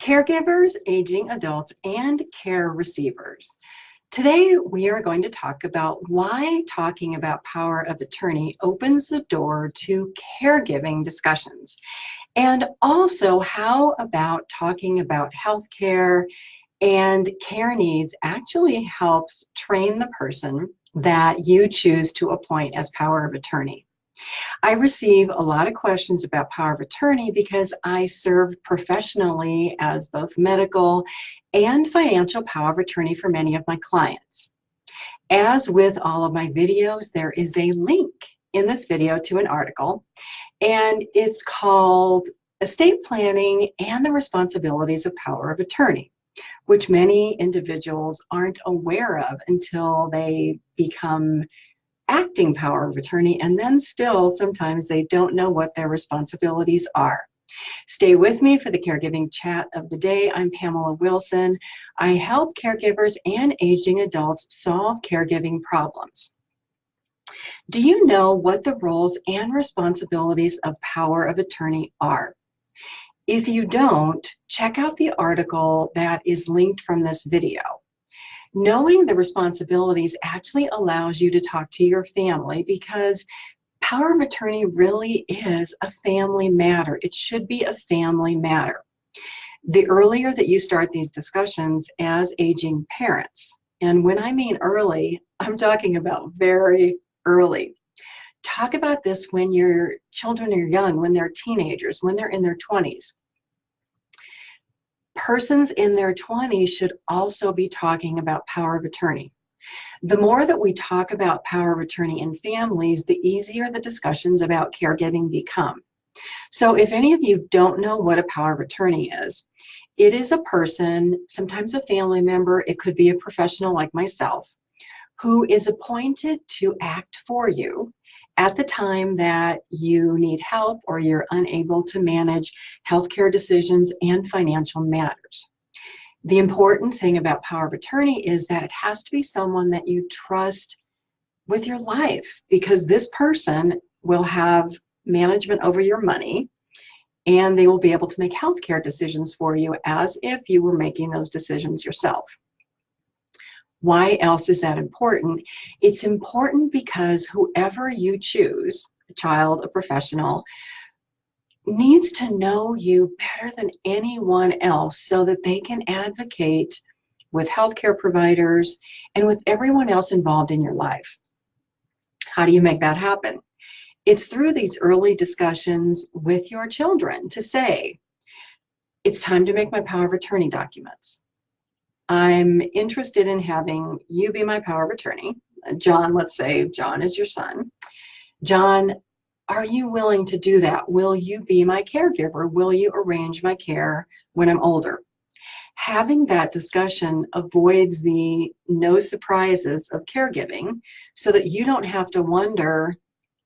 Caregivers, aging adults, and care receivers. Today, we are going to talk about why talking about power of attorney opens the door to caregiving discussions, and also how about talking about healthcare and care needs actually helps train the person that you choose to appoint as power of attorney. I receive a lot of questions about power of attorney because I serve professionally as both medical and financial power of attorney for many of my clients. As with all of my videos, there is a link in this video to an article, and it's called Estate Planning and the Responsibilities of Power of Attorney, which many individuals aren't aware of until they become acting power of attorney, and then still sometimes they don't know what their responsibilities are. Stay with me for the caregiving chat of the day. I'm Pamela Wilson. I help caregivers and aging adults solve caregiving problems. Do you know what the roles and responsibilities of power of attorney are? If you don't, check out the article that is linked from this video. Knowing the responsibilities actually allows you to talk to your family, because power of attorney really is a family matter. It should be a family matter. The earlier that you start these discussions as aging parents, and when I mean early, I'm talking about very early. Talk about this when your children are young, when they're teenagers, when they're in their 20s. Persons in their 20s should also be talking about power of attorney. The more that we talk about power of attorney in families, the easier the discussions about caregiving become. So if any of you don't know what a power of attorney is, it is a person, sometimes a family member, it could be a professional like myself, who is appointed to act for you at the time that you need help or you're unable to manage healthcare decisions and financial matters. The important thing about power of attorney is that it has to be someone that you trust with your life, because this person will have management over your money and they will be able to make healthcare decisions for you as if you were making those decisions yourself. Why else is that important? It's important because whoever you choose, a child, a professional, needs to know you better than anyone else so that they can advocate with healthcare providers and with everyone else involved in your life. How do you make that happen? It's through these early discussions with your children to say, it's time to make my power of attorney documents. I'm interested in having you be my power of attorney. John, let's say John is your son. John, are you willing to do that? Will you be my caregiver? Will you arrange my care when I'm older? Having that discussion avoids the no surprises of caregiving, so that you don't have to wonder,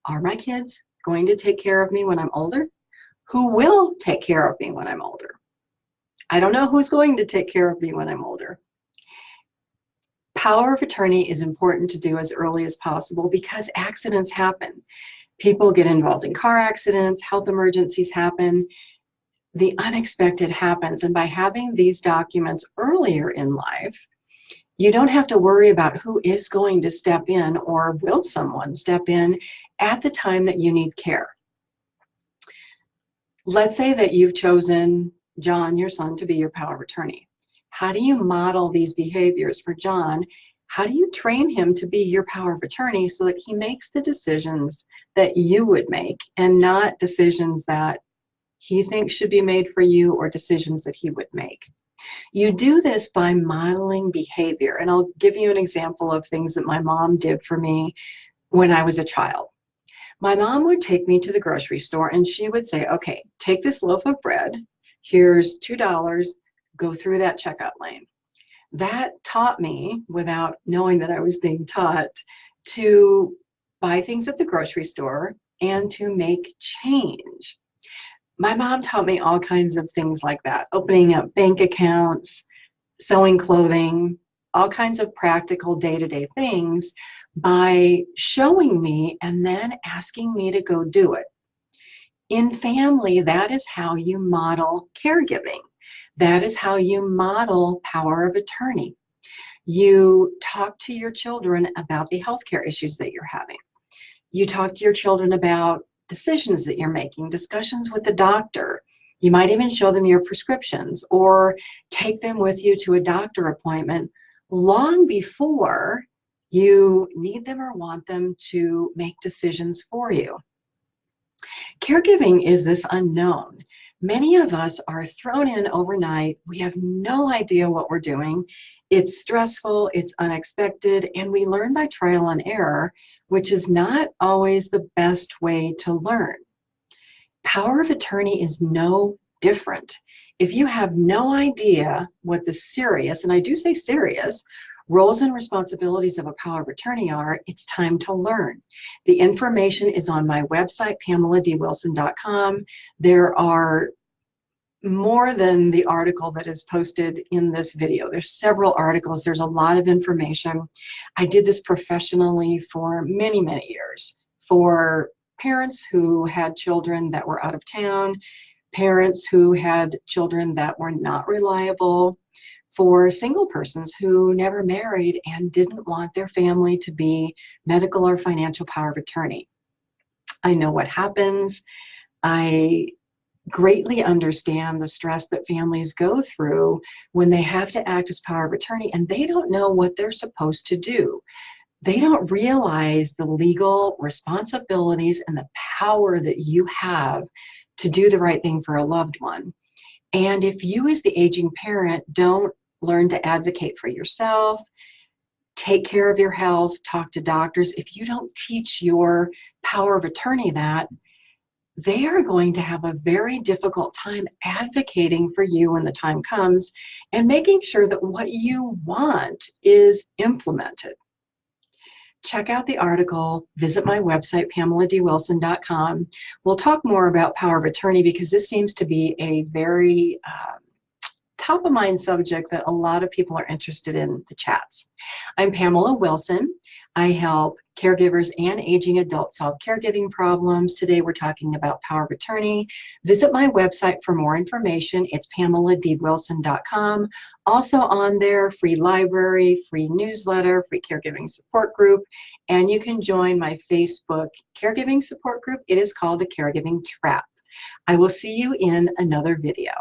are my kids going to take care of me when I'm older? Who will take care of me when I'm older? I don't know who's going to take care of me when I'm older. Power of attorney is important to do as early as possible because accidents happen. People get involved in car accidents, health emergencies happen, the unexpected happens. And by having these documents earlier in life, you don't have to worry about who is going to step in or will someone step in at the time that you need care. Let's say that you've chosen John, your son, to be your power of attorney. How do you model these behaviors for John? How do you train him to be your power of attorney so that he makes the decisions that you would make and not decisions that he thinks should be made for you or decisions that he would make? You do this by modeling behavior. And I'll give you an example of things that my mom did for me when I was a child. My mom would take me to the grocery store and she would say, okay, take this loaf of bread. Here's $2, go through that checkout lane. That taught me, without knowing that I was being taught, to buy things at the grocery store and to make change. My mom taught me all kinds of things like that, opening up bank accounts, sewing clothing, all kinds of practical day-to-day things by showing me and then asking me to go do it. In family, that is how you model caregiving. That is how you model power of attorney. You talk to your children about the healthcare issues that you're having. You talk to your children about decisions that you're making, discussions with the doctor. You might even show them your prescriptions or take them with you to a doctor appointment long before you need them or want them to make decisions for you. Caregiving is this unknown. Many of us are thrown in overnight. We have no idea what we're doing. It's stressful, it's unexpected, and we learn by trial and error, which is not always the best way to learn. Power of attorney is no different. If you have no idea what the serious, and I do say serious, roles and responsibilities of a power of attorney are, it's time to learn. The information is on my website, PamelaDWilson.com. There are more than the article that is posted in this video. There's several articles. There's a lot of information. I did this professionally for many, many years for parents who had children that were out of town, parents who had children that were not reliable, for single persons who never married and didn't want their family to be medical or financial power of attorney. I know what happens. I greatly understand the stress that families go through when they have to act as power of attorney and they don't know what they're supposed to do. They don't realize the legal responsibilities and the power that you have to do the right thing for a loved one. And if you as the aging parent don't learn to advocate for yourself, take care of your health, talk to doctors, if you don't teach your power of attorney that, they are going to have a very difficult time advocating for you when the time comes and making sure that what you want is implemented. Check out the article, visit my website, PamelaDWilson.com. We'll talk more about power of attorney because this seems to be a very top of mind subject that a lot of people are interested in the chats. I'm Pamela Wilson. I help caregivers and aging adults solve caregiving problems. Today we're talking about power of attorney. Visit my website for more information. It's PamelaDWilson.com. Also on there, free library, free newsletter, free caregiving support group, and you can join my Facebook caregiving support group. It is called the Caregiving Trap. I will see you in another video.